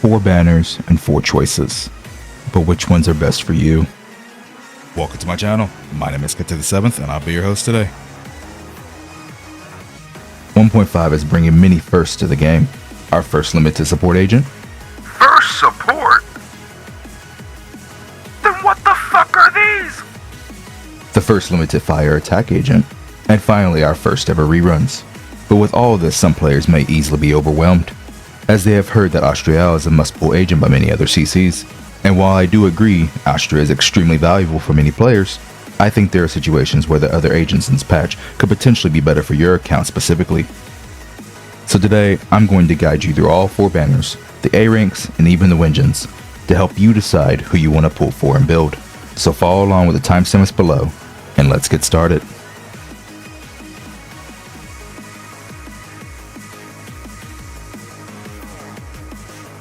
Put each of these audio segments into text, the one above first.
4 banners and 4 choices. But which ones are best for you? Welcome to my channel. My name is ZZZ and I'll be your host today. 1.5 is bringing many firsts to the game. Our first limited support agent. First support? Then what the fuck are these? The first limited fire attack agent. And finally our first ever reruns. But with all of this, some players may easily be overwhelmed, as they have heard that Astra is a must-pull agent by many other CCs. And while I do agree Astra is extremely valuable for many players, I think there are situations where the other agents in this patch could potentially be better for your account specifically. So today, I'm going to guide you through all 4 banners, the A ranks, and even the Wengens, to help you decide who you want to pull for and build. So follow along with the timestamps below, and let's get started.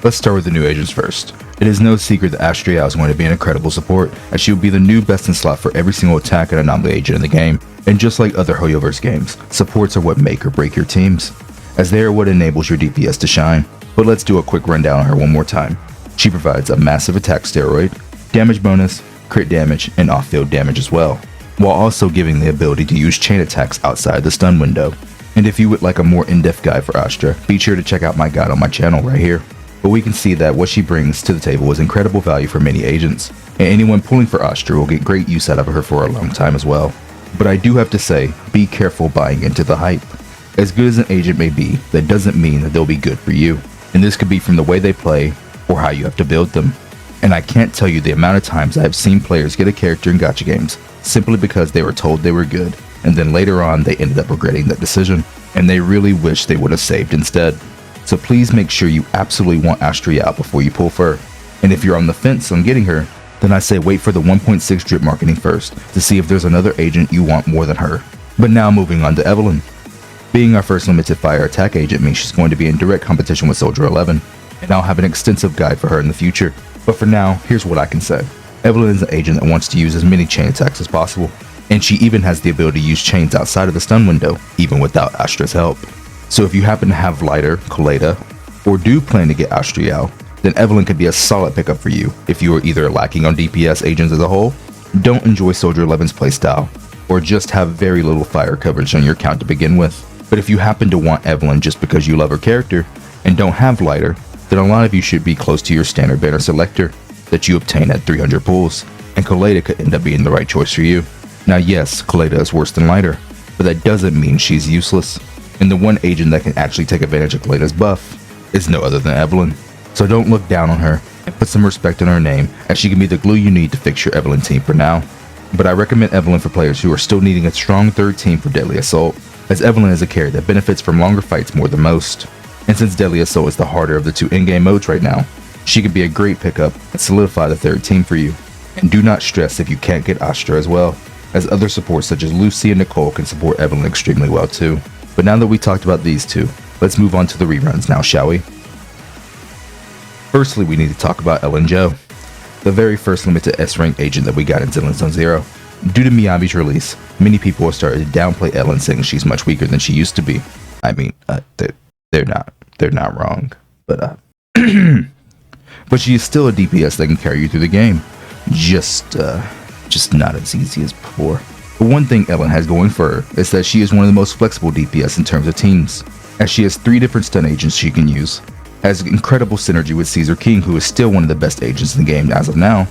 Let's start with the new agents first. It is no secret that Astra is going to be an incredible support, as she will be the new best in slot for every single attack and anomaly agent in the game. And just like other hoyoverse games, supports are what make or break your teams, as they are what enables your DPS to shine. But let's do a quick rundown on her one more time. She provides a massive attack steroid, damage bonus, crit damage, and off-field damage as well, while also giving the ability to use chain attacks outside the stun window. And if you would like a more in-depth guide for Astra, be sure to check out my guide on my channel right here. But we can see that what she brings to the table is incredible value for many agents, and anyone pulling for Astra will get great use out of her for a long time as well. But I do have to say, be careful buying into the hype. As good as an agent may be, that doesn't mean that they'll be good for you, and this could be from the way they play or how you have to build them. And I can't tell you the amount of times I have seen players get a character in gacha games simply because they were told they were good, and then later on they ended up regretting that decision, and they really wish they would have saved instead. So please make sure you absolutely want Astra out before you pull for her. And if you're on the fence on getting her, then I say wait for the 1.6 drip marketing first to see if there's another agent you want more than her. But now moving on to Evelyn. Being our first limited fire attack agent means she's going to be in direct competition with Soldier 11, and I'll have an extensive guide for her in the future. But for now, here's what I can say. Evelyn is an agent that wants to use as many chain attacks as possible, and she even has the ability to use chains outside of the stun window, even without Astra's help. So if you happen to have Lighter, Colada, or do plan to get Astra, then Evelyn could be a solid pickup for you if you are either lacking on DPS agents as a whole, don't enjoy Soldier 11's playstyle, or just have very little fire coverage on your account to begin with. But if you happen to want Evelyn just because you love her character, and don't have Lighter, then a lot of you should be close to your standard banner selector that you obtain at 300 pulls, and Colada could end up being the right choice for you. Now yes, Colada is worse than Lighter, but that doesn't mean she's useless. And the one agent that can actually take advantage of Colada's buff is no other than Evelyn. So don't look down on her, and put some respect in her name, as she can be the glue you need to fix your Evelyn team for now. But I recommend Evelyn for players who are still needing a strong third team for Deadly Assault, as Evelyn is a carry that benefits from longer fights more than most. And since Deadly Assault is the harder of the 2 in-game modes right now, she could be a great pickup and solidify the third team for you. And do not stress if you can't get Astra as well, as other supports such as Lucy and Nicole can support Evelyn extremely well too. But now that we talked about these two, let's move on to the reruns now, shall we? Firstly, we need to talk about Ellen Jo, the very first limited S-rank agent that we got in Zenless Zone Zero. Due to Miyabi's release, many people have started to downplay Ellen, saying she's much weaker than she used to be. I mean, they're not wrong, but but she is still a DPS that can carry you through the game, just not as easy as before. But one thing Ellen has going for her is that she is one of the most flexible DPS in terms of teams, as she has 3 different stun agents she can use, has incredible synergy with Caesar King, who is still one of the best agents in the game as of now,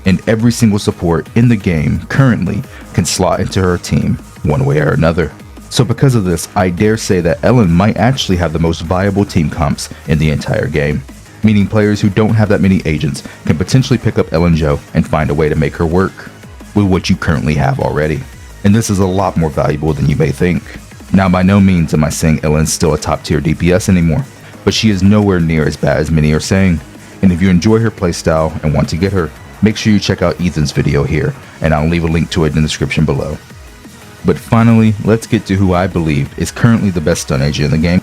and every single support in the game currently can slot into her team one way or another. So because of this, I dare say that Ellen might actually have the most viable team comps in the entire game, meaning players who don't have that many agents can potentially pick up Ellen Jo and find a way to make her work with what you currently have already. And this is a lot more valuable than you may think. Now by no means am I saying Ellen's still a top tier DPS anymore, but she is nowhere near as bad as many are saying. And if you enjoy her playstyle and want to get her, make sure you check out Ethan's video here, and I'll leave a link to it in the description below. But finally, let's get to who I believe is currently the best stun agent in the game,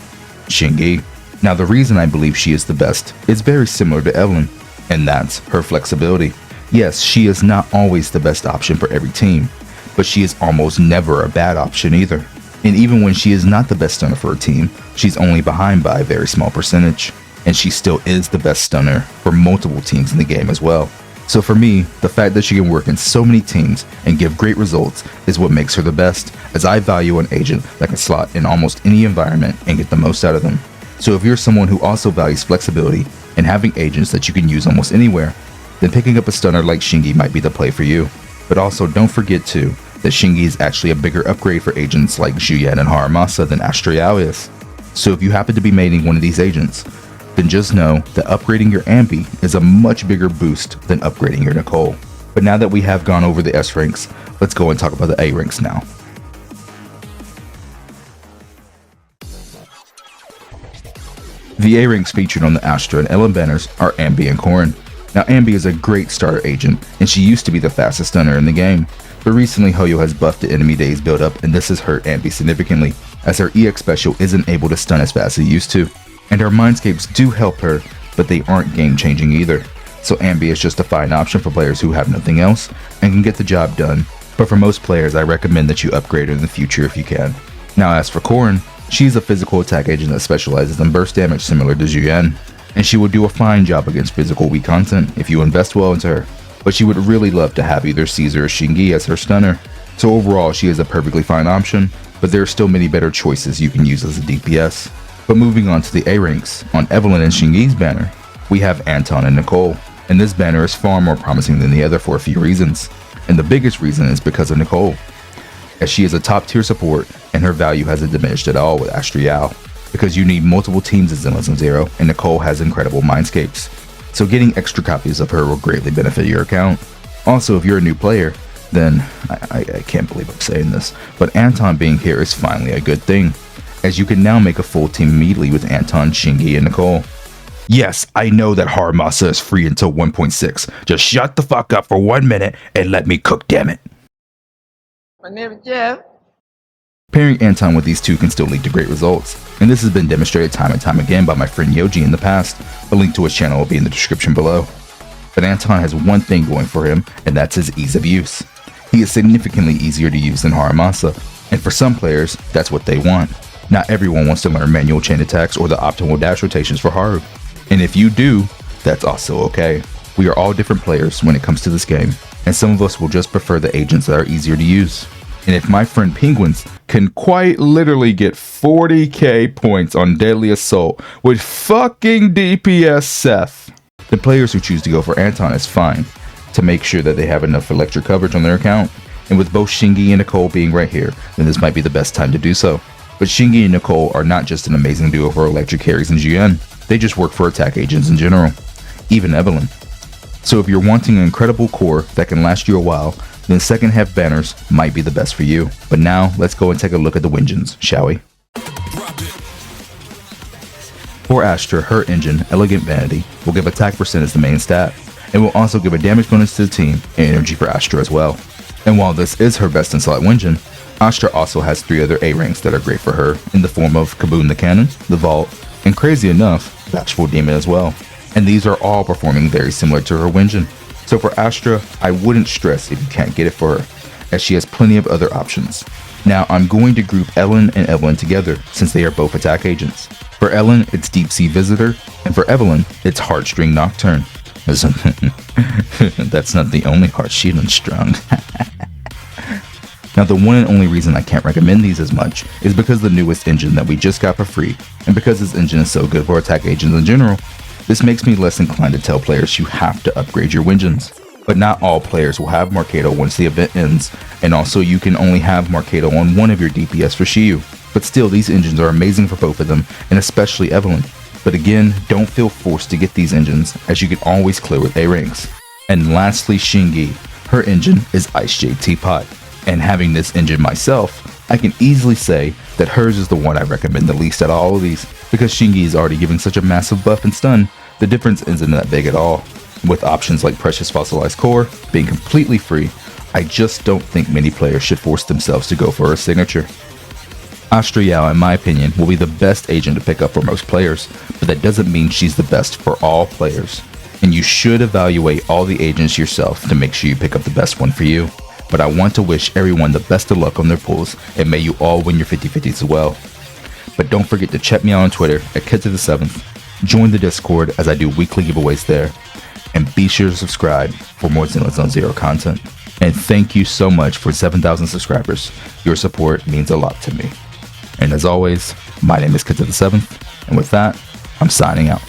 Qingyi. Now the reason I believe she is the best is very similar to Evelyn, and that's her flexibility. Yes, she is not always the best option for every team, but she is almost never a bad option either. And even when she is not the best stunner for her team, she's only behind by a very small percentage. and she still is the best stunner for multiple teams in the game as well. So for me, the fact that she can work in so many teams and give great results is what makes her the best, as I value an agent that can slot in almost any environment and get the most out of them. So if you're someone who also values flexibility and having agents that you can use almost anywhere, then picking up a stunner like Qingyi might be the play for you. But also don't forget too, that Qingyi is actually a bigger upgrade for agents like Zhuyan and Haramasa than Astra is. So if you happen to be maining one of these agents, then just know that upgrading your Ambi is a much bigger boost than upgrading your Nicole. But now that we have gone over the S ranks, let's go and talk about the A ranks now. The A ranks featured on the Astra and Ellen banners are Ambi and Corrin. Now Ambi is a great starter agent, and she used to be the fastest stunner in the game, but recently Hoyo has buffed the enemy days build up, and this has hurt Ambi significantly, as her EX special isn't able to stun as fast as it used to. And her mindscapes do help her, but they aren't game changing either. So Ambi is just a fine option for players who have nothing else and can get the job done, but for most players I recommend that you upgrade her in the future if you can. Now as for Corrin, she's a physical attack agent that specializes in burst damage similar to Zhuyan, and she will do a fine job against physical weak content if you invest well into her, but she would really love to have either Caesar or Qingyi as her stunner. So overall she is a perfectly fine option, but there are still many better choices you can use as a DPS. But moving on to the A ranks, on Evelyn and Qingyi's banner, we have Anton and Nicole, and this banner is far more promising than the other for a few reasons, and the biggest reason is because of Nicole, as she is a top tier support and her value hasn't diminished at all with Astra, because you need multiple teams as Zenless and Zero, and Nicole has incredible mindscapes, so getting extra copies of her will greatly benefit your account. Also, if you're a new player, then, I can't believe I'm saying this, but Anton being here is finally a good thing, as you can now make a full team immediately with Anton, Qingyi, and Nicole. Yes, I know that Haramasa is free until 1.6. Just shut the fuck up for 1 minute and let me cook, damn it. My name is Jeff. Pairing Anton with these two can still lead to great results, and this has been demonstrated time and time again by my friend Yoji in the past. A link to his channel will be in the description below. But Anton has one thing going for him, and that's his ease of use. He is significantly easier to use than Haramasa, and for some players, that's what they want. Not everyone wants to learn manual chain attacks or the optimal dash rotations for Haru. And if you do, that's also okay. We are all different players when it comes to this game, and some of us will just prefer the agents that are easier to use. And if my friend Penguins can quite literally get 40k points on Deadly Assault with fucking DPS Seth, the players who choose to go for Anton is fine, to make sure that they have enough electric coverage on their account. And with both Qingyi and Nicole being right here, then this might be the best time to do so. But Qingyi and Nicole are not just an amazing duo for electric carries and Zhuyan, they just work for attack agents in general, even Evelyn. So if you're wanting an incredible core that can last you a while, then second half banners might be the best for you. But now, let's go and take a look at the Wingens, shall we? For Astra, her engine, Elegant Vanity, will give attack percent as the main stat, and will also give a damage bonus to the team and energy for Astra as well. And while this is her best in slot Wingen, Astra also has 3 other A ranks that are great for her, in the form of Kaboom the Cannon, the Vault, and crazy enough, Bashful Demon as well. And these are all performing very similar to her Wingen. So for Astra, I wouldn't stress if you can't get it for her, as she has plenty of other options. Now I'm going to group Ellen and Evelyn together, since they are both attack agents. For Ellen, it's Deep Sea Visitor, and for Evelyn, it's Heartstring Nocturne. That's not the only heart she unstrung. Now the one and only reason I can't recommend these as much is because the newest engine that we just got for free, and because this engine is so good for attack agents in general, this makes me less inclined to tell players you have to upgrade your Wingens. But not all players will have Marketo once the event ends, and also you can only have Marketo on one of your DPS for Shiyu. But still, these engines are amazing for both of them, and especially Evelyn. But again, don't feel forced to get these engines, as you can always clear with A ranks. And lastly, Qingyi. Her engine is Ice Jade Teapot. And having this engine myself, I can easily say that hers is the one I recommend the least out of all of these, because Qingyi is already giving such a massive buff and stun, the difference isn't that big at all. With options like Precious Fossilized Core being completely free, I just don't think many players should force themselves to go for her signature. Astra, in my opinion, will be the best agent to pick up for most players, but that doesn't mean she's the best for all players. And you should evaluate all the agents yourself to make sure you pick up the best one for you. But I want to wish everyone the best of luck on their pulls, and may you all win your 50/50s as well. But don't forget to check me out on Twitter at Kid to the 7th, Join the Discord as I do weekly giveaways there. And be sure to subscribe for more Xenoblade Zone Zero content. And thank you so much for 7,000 subscribers. Your support means a lot to me. And as always, my name is Kid to the 7th. And with that, I'm signing out.